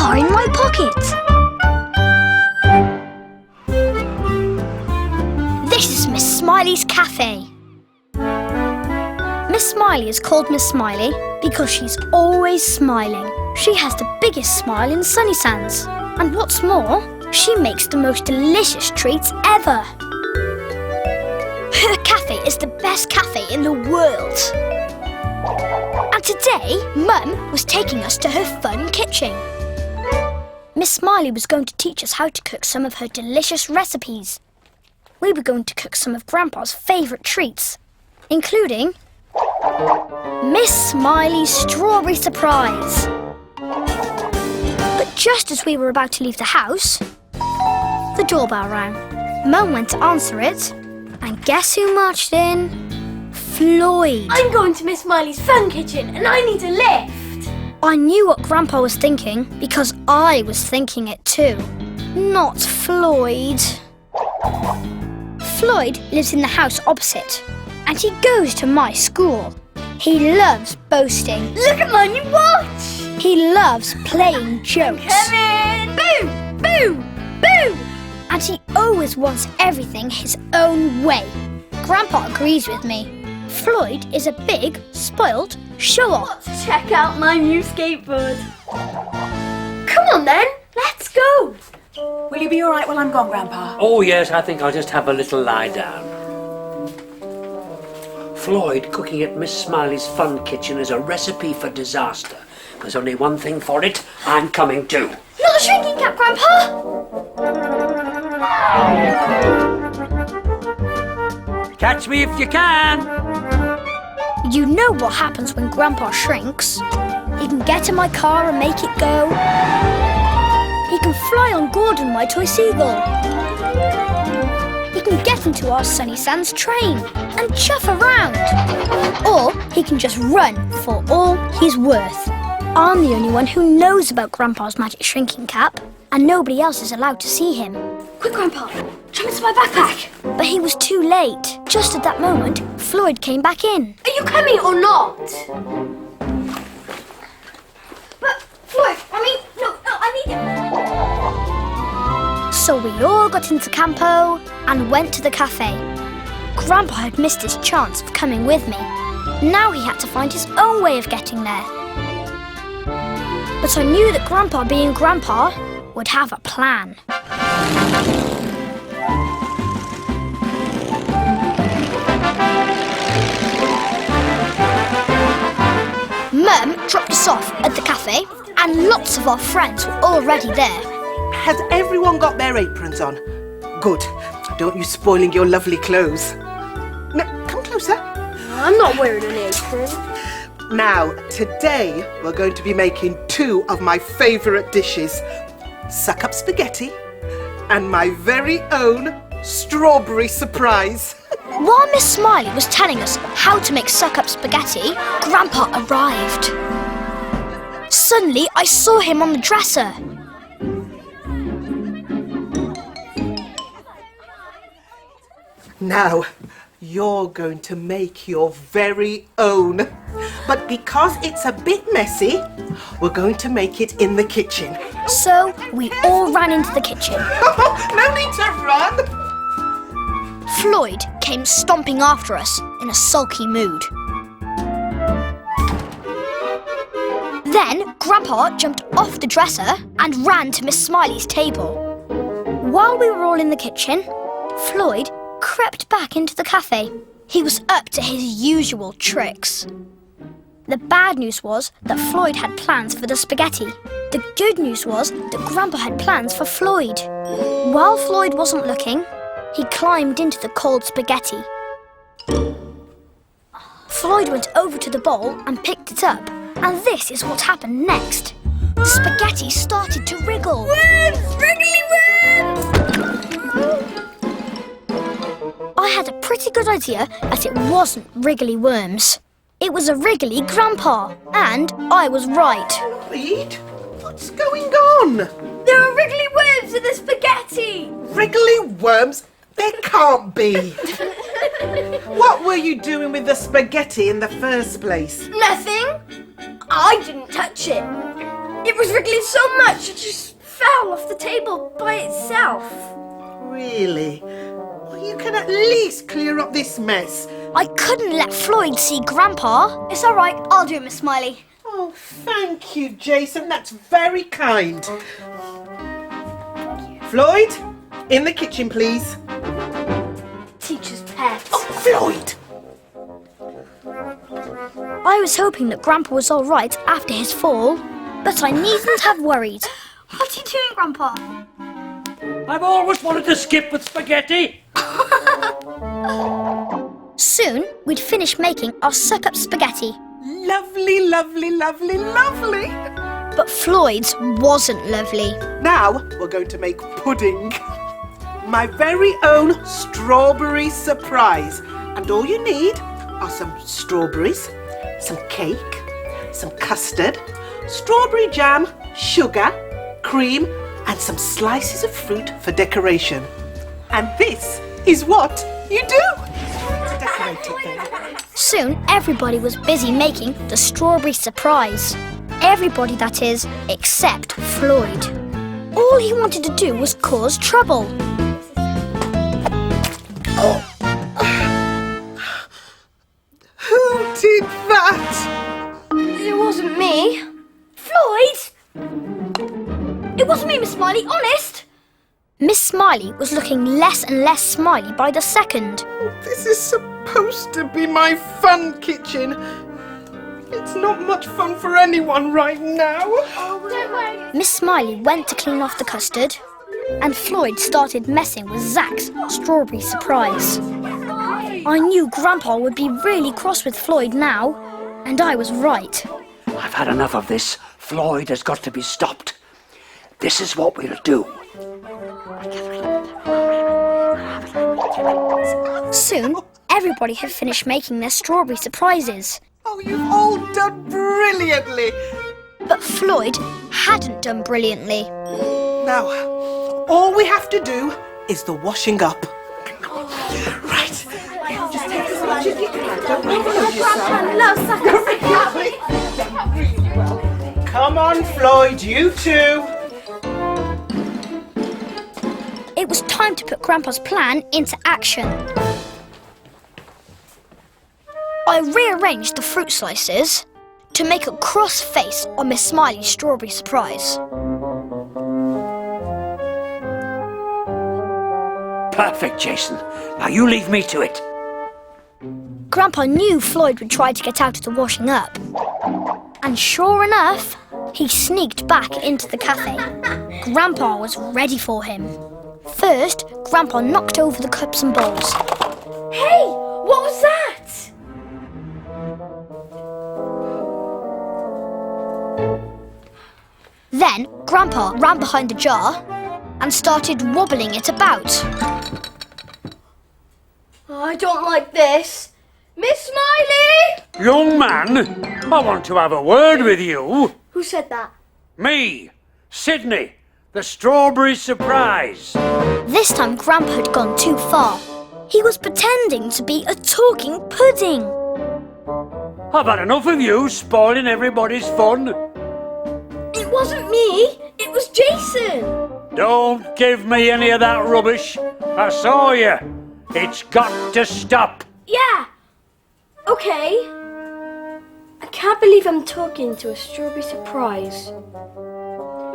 car in my pocket. This is Miss Smiley's cafe. Miss Smiley is called Miss Smiley because she's always smiling. She has the biggest smile in Sunnysands. And what's more, she makes the most delicious treats ever. Her cafe is the best cafe in the world. And today, Mum was taking us to her fun kitchen. Miss Smiley was going to teach us how to cook some of her delicious recipes. We were going to cook some of Grandpa's favourite treats, including Miss Smiley's Strawberry Surprise. But just as we were about to leave the house, the doorbell rang. Mum went to answer it, and guess who marched in? Floyd. I'm going to Miss Smiley's fun kitchen and I need a lift. I knew what Grandpa was thinking because I was thinking it too. Not Floyd. Floyd lives in the house opposite, and he goes to my school. He loves boasting. Look at my new watch! He loves playing jokes. Come in! Boo! Boo! Boo! And he always wants everything his own way. Grandpa agrees with me. Floyd is a big, spoilt show-off. Let's check out my new skateboard. Come on then, let's go. Will you be all right while I'm gone, Grandpa? Oh, yes, I think I'll just have a little lie down. Floyd cooking at Miss Smiley's fun kitchen is a recipe for disaster. There's only one thing for it. I'm coming too. Not a shrinking cap, Grandpa! Catch me if you can. You know what happens when Grandpa shrinks. He can get in my car and make it go. He can fly on Gordon, my toy seagull. He can get into our Sunny Sands train and chuff around. Or he can just run for all he's worth. I'm the only one who knows about Grandpa's magic shrinking cap, and nobody else is allowed to see him. Quick, Grandpa, jump into my backpack. But he was too late. Just at that moment, Floyd came back in. Are you coming or not? But, Floyd, no, I need him. So we all got into Campo and went to the cafe. Grandpa had missed his chance of coming with me. Now he had to find his own way of getting there. But I knew that Grandpa, being Grandpa, would have a plan. Mum dropped us off at the cafe, and lots of our friends were already there. Has everyone got their aprons on? Good. Don't you spoiling your lovely clothes. No, come closer. I'm not wearing an apron. Now, today we're going to be making two of my favourite dishes. Suck-up spaghetti and my very own strawberry surprise. While Miss Smiley was telling us how to make suck-up spaghetti, Grandpa arrived. Suddenly, I saw him on the dresser. Now, you're going to make your very own. But because it's a bit messy, we're going to make it in the kitchen. So, we all ran into the kitchen. No need to run! Floyd came stomping after us in a sulky mood. Then, Grandpa jumped off the dresser and ran to Miss Smiley's table. While we were all in the kitchen, Floyd crept back into the cafe. He was up to his usual tricks. The bad news was that Floyd had plans for the spaghetti. The good news was that Grandpa had plans for Floyd. While Floyd wasn't looking, he climbed into the cold spaghetti. Floyd went over to the bowl and picked it up. And this is what happened next. The spaghetti started to wriggle. Worms! Wriggly worms! I had a pretty good idea that it wasn't wriggly worms. It was a wriggly Grandpa, and I was right. Floyd, what's going on? There are wriggly worms in the spaghetti! Wriggly worms? There can't be. What were you doing with the spaghetti in the first place? Nothing. I didn't touch it. It was wriggling so much it just fell off the table by itself. Really? Well, you can at least clear up this mess. I couldn't let Floyd see Grandpa. It's all right. I'll do it, Miss Smiley. Oh, thank you, Jason. That's very kind. Floyd, in the kitchen, please. Teacher's pet. Oh, Floyd! I was hoping that Grandpa was all right after his fall, but I needn't have worried. What are you doing, Grandpa? I've always wanted to skip with spaghetti. Soon, we'd finish making our suck-up spaghetti. Lovely, lovely, lovely, lovely. But Floyd's wasn't lovely. Now we're going to make pudding. My very own strawberry surprise. And all you need are some strawberries, some cake, some custard, strawberry jam, sugar, cream, and some slices of fruit for decoration. And this is what you do. Decorate it then. Soon, everybody was busy making the strawberry surprise. Everybody, that is, except Floyd. All he wanted to do was cause trouble. Who did that? It wasn't me. Floyd! It wasn't me, Miss Smiley, honest! Miss Smiley was looking less and less smiley by the second. This is supposed to be my fun kitchen. It's not much fun for anyone right now. Don't worry. Miss Smiley went to clean off the custard, and Floyd started messing with Zach's strawberry surprise. I knew Grandpa would be really cross with Floyd now, and I was right. I've had enough of this. Floyd has got to be stopped. This is what we'll do. Soon, everybody had finished making their strawberry surprises. Oh, you've all done brilliantly. But Floyd hadn't done brilliantly. Now, all we have to do is the washing up. Right. Just take as much as you can. Don't overload yourself. Come on, Floyd, you too. It was time to put Grandpa's plan into action. I rearranged the fruit slices to make a cross face on Miss Smiley's strawberry surprise. Perfect, Jason. Now you leave me to it. Grandpa knew Floyd would try to get out of the washing up. And sure enough, he sneaked back into the cafe. Grandpa was ready for him. First, Grandpa knocked over the cups and bowls. Hey, what was that? Then, Grandpa ran behind the jar and started wobbling it about. I don't like this. Miss Smiley! Young man, I want to have a word with you. Who said that? Me, Sydney, the strawberry surprise. This time, Grandpa had gone too far. He was pretending to be a talking pudding. I've had enough of you spoiling everybody's fun. It wasn't me. It was Jason. Don't give me any of that rubbish. I saw you. It's got to stop. Yeah. Okay. I can't believe I'm talking to a strawberry surprise.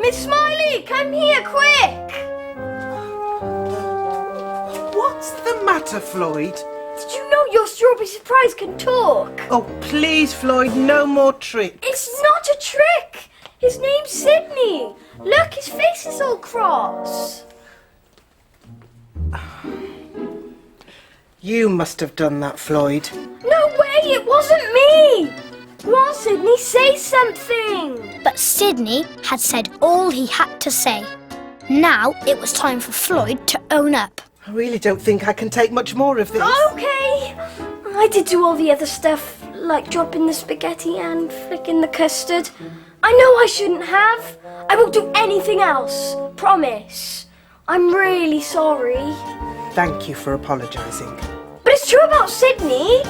Miss Smiley, come here, quick! What's the matter, Floyd? Did you know your strawberry surprise can talk? Oh, please, Floyd, no more tricks. It's not a trick. His name's Sydney. Look, his face is all cross. You must have done that, Floyd. No way, it wasn't me. Go on, Sydney, say something. But Sydney had said all he had to say. Now it was time for Floyd to own up. I really don't think I can take much more of this. Okay. I did do all the other stuff, like dropping the spaghetti and flicking the custard. I know I shouldn't have. I won't do anything else. Promise. I'm really sorry. Thank you for apologising. But it's true about Sydney.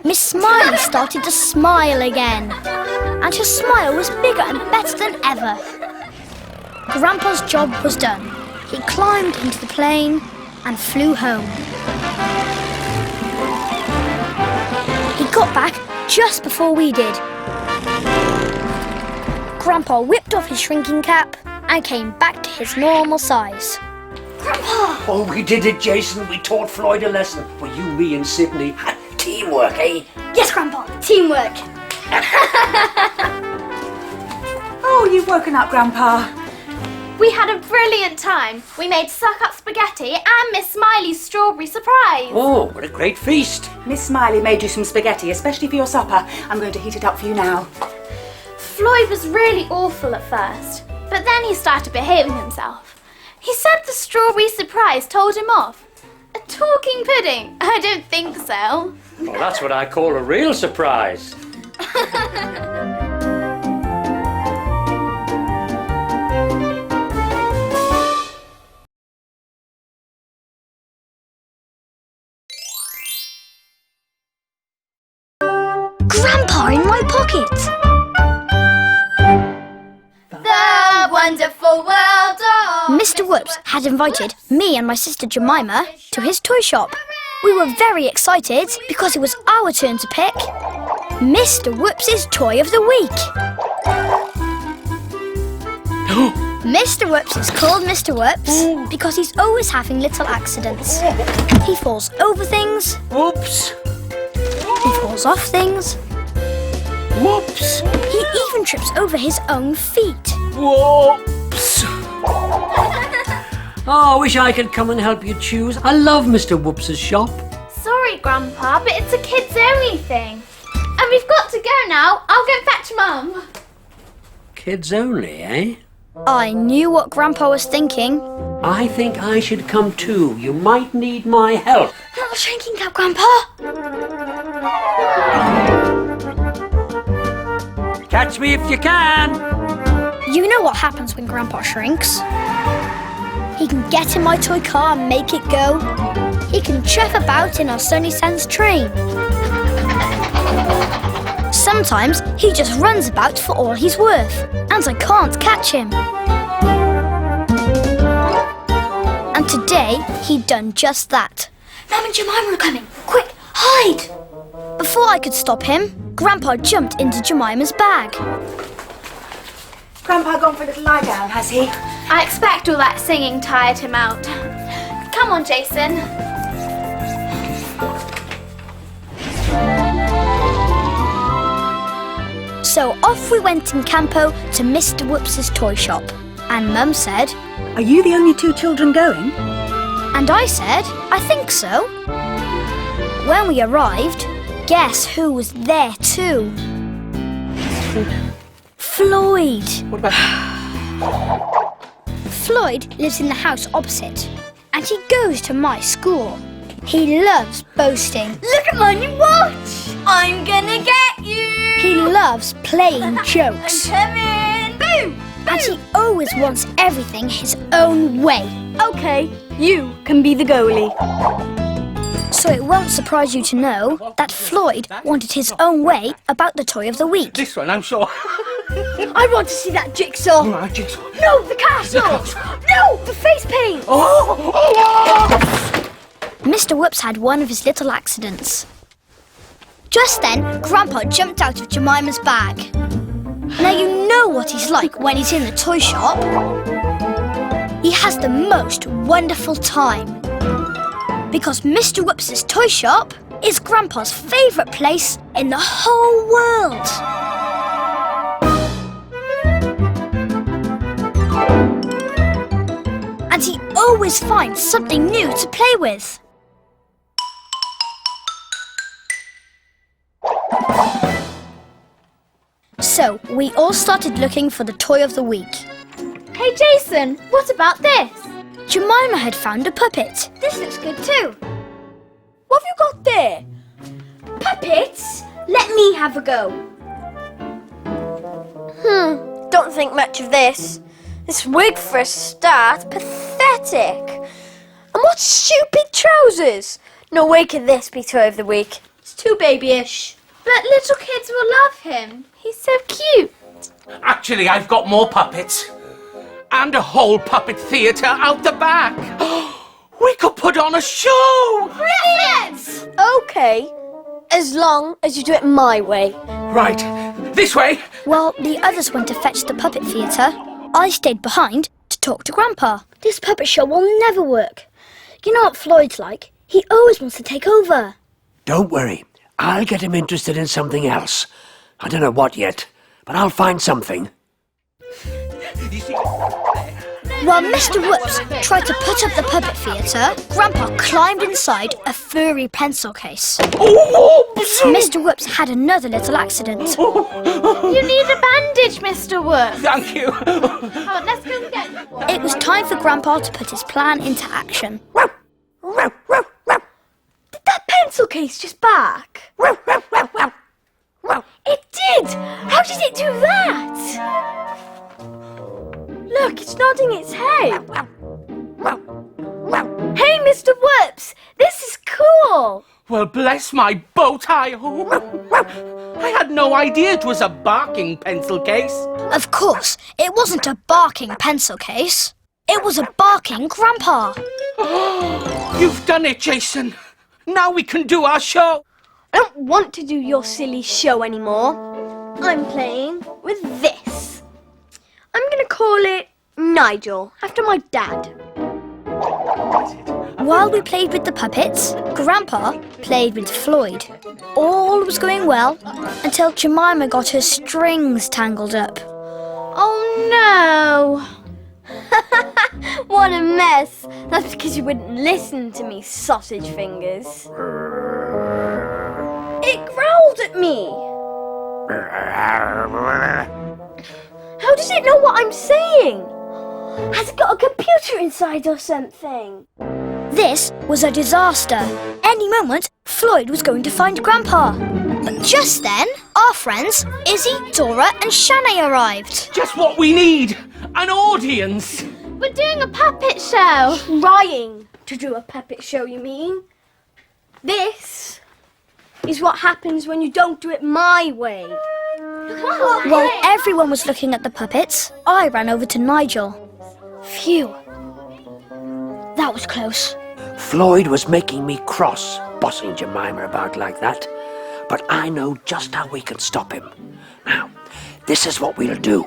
Miss Smiley started to smile again. And her smile was bigger and better than ever. Grandpa's job was done. He climbed into the plane and flew home. He got back just before we did. Grandpa whipped off his shrinking cap and came back to his normal size. Grandpa! Oh, we did it, Jason. We taught Floyd a lesson. Well, you, me and Sydney. Teamwork, eh? Yes, Grandpa, teamwork. Oh, you've woken up, Grandpa. We had a brilliant time. We made suck-up spaghetti and Miss Smiley's strawberry surprise. Oh, what a great feast. Miss Smiley made you some spaghetti, especially for your supper. I'm going to heat it up for you now. Floyd was really awful at first, but then he started behaving himself. He said the strawberry surprise told him off. A talking pudding? I don't think so. Well, that's what I call a real surprise. Grandpa in my pocket! The wonderful world of... Mr. Whoops had invited me and my sister Jemima to his toy shop. We were very excited because it was our turn to pick Mr. Whoops' Toy of the Week. Mr. Whoops is called Mr. Whoops because he's always having little accidents. He falls over things. Whoops. He falls off things. Whoops. He even trips over his own feet. Whoops. Oh, I wish I could come and help you choose. I love Mr. Whoops' shop. Sorry, Grandpa, but it's a kids-only thing. And we've got to go now. I'll go fetch Mum. Kids only, eh? I knew what Grandpa was thinking. I think I should come too. You might need my help. Not the shrinking cap, Grandpa. Catch me if you can. You know what happens when Grandpa shrinks. He can get in my toy car and make it go. He can chuff about in our Sunny Sands train. Sometimes he just runs about for all he's worth, and I can't catch him. And today he'd done just that. Mum and Jemima are coming. Quick, hide! Before I could stop him, Grandpa jumped into Jemima's bag. Grandpa gone for a little lie down, has he? I expect all that singing tired him out. Come on, Jason. So off we went in Campo to Mr. Whoops' toy shop. And Mum said, Are you the only two children going? and I said, I think so. When we arrived, guess who was there too? Floyd. What about... Floyd lives in the house opposite, and he goes to my school. He loves boasting. Look at my new watch! I'm gonna get you! He loves playing jokes. Come in! Boom! And he always wants everything his own way. Okay, you can be the goalie. So it won't surprise you to know that Floyd wanted his own way about the toy of the week. This one, I'm sure. I want to see that jigsaw. Right, jigsaw. No, the castle! No, the face paint! Mr. Whoops had one of his little accidents. Just then, Grandpa jumped out of Jemima's bag. Now you know what he's like when he's in the toy shop. He has the most wonderful time. Because Mr. Whoops' toy shop is Grandpa's favourite place in the whole world. And he always finds something new to play with. So we all started looking for the toy of the week. Hey, Jason, what about this? Jemima had found a puppet. This looks good too. What have you got there? Puppets? Let me have a go. Don't think much of this. This wig for a start, pathetic. And what stupid trousers! No way could this be toy of the week. too babyish. But little kids will love him. He's so cute. Actually, I've got more puppets. And a whole puppet theatre out the back. We could put on a show! Brilliant! Okay, as long as you do it my way. Right, this way. While the others went to fetch the puppet theatre, I stayed behind to talk to Grandpa. This puppet show will never work. You know what Floyd's like? He always wants to take over. Don't worry. I'll get him interested in something else. I don't know what yet, but I'll find something. While Mr. Whoops tried to put up the puppet theatre, Grandpa climbed inside a furry pencil case. Oops! Mr. Whoops had another little accident. You need a bandage, Mr. Wood. Thank you. Oh, let's go and get one. It was time for Grandpa to put his plan into action. Did that pencil case just bark? It did! How did it do that? Look, it's nodding its head. Hey, Mr. Whoops! This is cool! Well, bless my bow tie. I had no idea it was a barking pencil case. Of course, it wasn't a barking pencil case. It was a barking Grandpa. You've done it, Jason. Now we can do our show. I don't want to do your silly show anymore. I'm playing with this. I'm going to call it Nigel, after my dad. While we played with the puppets, Grandpa played with Floyd. All was going well until Jemima got her strings tangled up. Oh no! What a mess. That's because you wouldn't listen to me, sausage fingers. It growled at me. How does it know what I'm saying? Has it got a computer inside or something? This was a disaster. Any moment, Floyd was going to find Grandpa. But just then, our friends, Izzy, Dora and Shanae arrived. Just what we need. An audience. We're doing a puppet show. Trying to do a puppet show, you mean? This is what happens when you don't do it my way. While everyone was looking at the puppets, I ran over to Nigel. Phew. That was close. Floyd was making me cross, bossing Jemima about like that. But I know just how we can stop him. Now, this is what we'll do.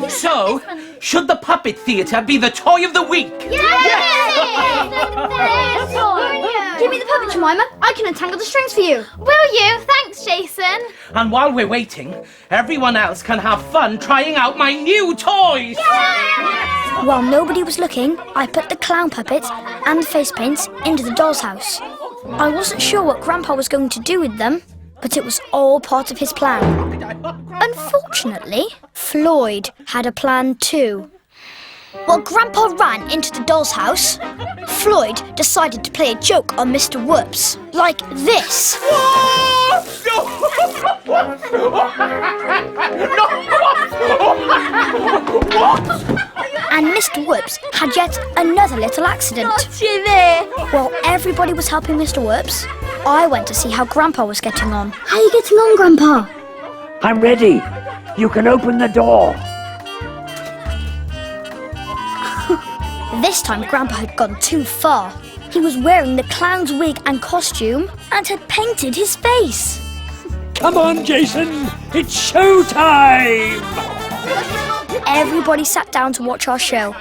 So, should the puppet theatre be the toy of the week? Give me the puppet, Jemima. I can untangle the strings for you. Will you? Thanks, Jason. And while we're waiting, everyone else can have fun trying out my new toys. While nobody was looking, I put the clown puppet and the face paints into the doll's house. I wasn't sure what Grandpa was going to do with them, but it was all part of his plan. Unfortunately, Floyd had a plan too. While Grandpa ran into the doll's house, Floyd decided to play a joke on Mr. Whoops, like this. And Mr. Whoops had yet another little accident. Got you there. While everybody was helping Mr. Whoops, I went to see how Grandpa was getting on. How are you getting on, Grandpa? I'm ready. You can open the door. This time Grandpa had gone too far. He was wearing the clown's wig and costume and had painted his face. Come on, Jason. It's showtime. Everybody sat down to watch our show.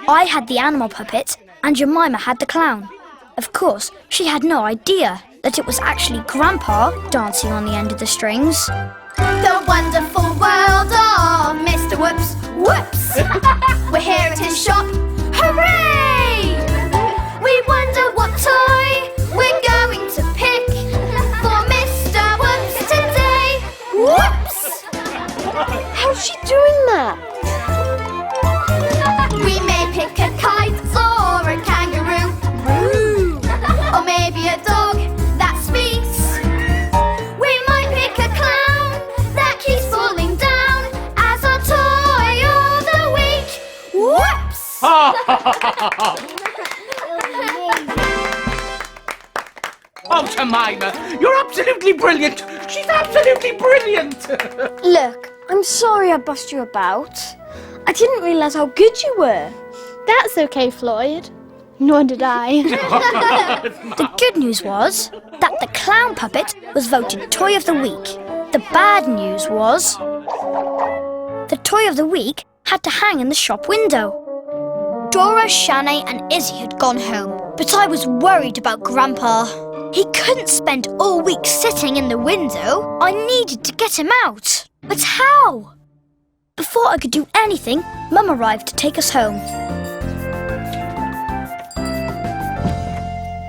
I had the animal puppet and Jemima had the clown. Of course, she had no idea that it was actually Grandpa dancing on the end of the strings. The wonderful world of Mr. Whoops, whoops. We're here at his shop. Hooray! We wonder what toy we're going to pick for Mr. Whoops today. Whoops! How's she doing that? We may pick a kite or a kangaroo. Or maybe a dog that speaks. We might pick a clown that keeps falling down as our toy of the week. Whoops! Oh, Jemima. You're absolutely brilliant. She's absolutely brilliant. Look, I'm sorry I bust you about. I didn't realise how good you were. That's okay, Floyd. Nor did I. The good news was that the clown puppet was voted Toy of the Week. The bad news was the Toy of the Week had to hang in the shop window. Dora, Shanae and Izzy had gone home, but I was worried about Grandpa. He couldn't spend all week sitting in the window. I needed to get him out. But how? Before I could do anything, Mum arrived to take us home.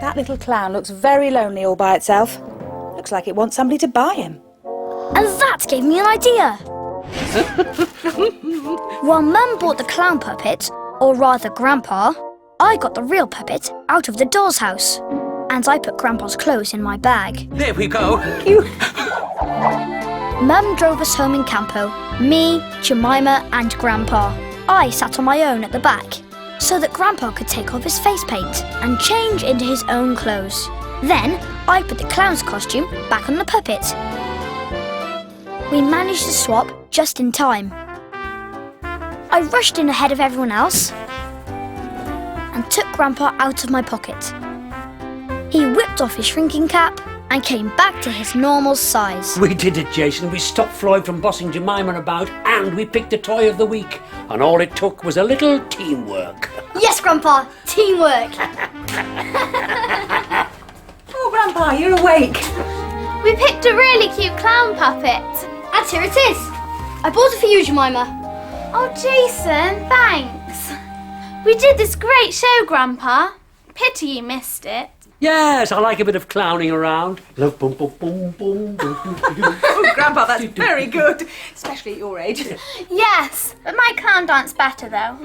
That little clown looks very lonely all by itself. Looks like it wants somebody to buy him. And that gave me an idea. While Mum bought the clown puppet, or rather Grandpa, I got the real puppet out of the doll's house. And I put Grandpa's clothes in my bag. There we go. Mum drove us home in Campo. Me, Jemima and Grandpa. I sat on my own at the back, so that Grandpa could take off his face paint and change into his own clothes. Then I put the clown's costume back on the puppet. We managed to swap just in time. I rushed in ahead of everyone else and took Grandpa out of my pocket. He whipped off his shrinking cap and came back to his normal size. We did it, Jason. We stopped Floyd from bossing Jemima about, and we picked the Toy of the Week. And all it took was a little teamwork. Yes, Grandpa, teamwork. Oh, Grandpa, you're awake. We picked a really cute clown puppet. And here it is. I bought it for you, Jemima. Oh, Jason, thanks. We did this great show, Grandpa. Pity you missed it. Yes, I like a bit of clowning around. Love boom boom boom boom boom boom boom. Oh, Grandpa, that's very good. Especially at your age. Yes, but my clown danced better, though.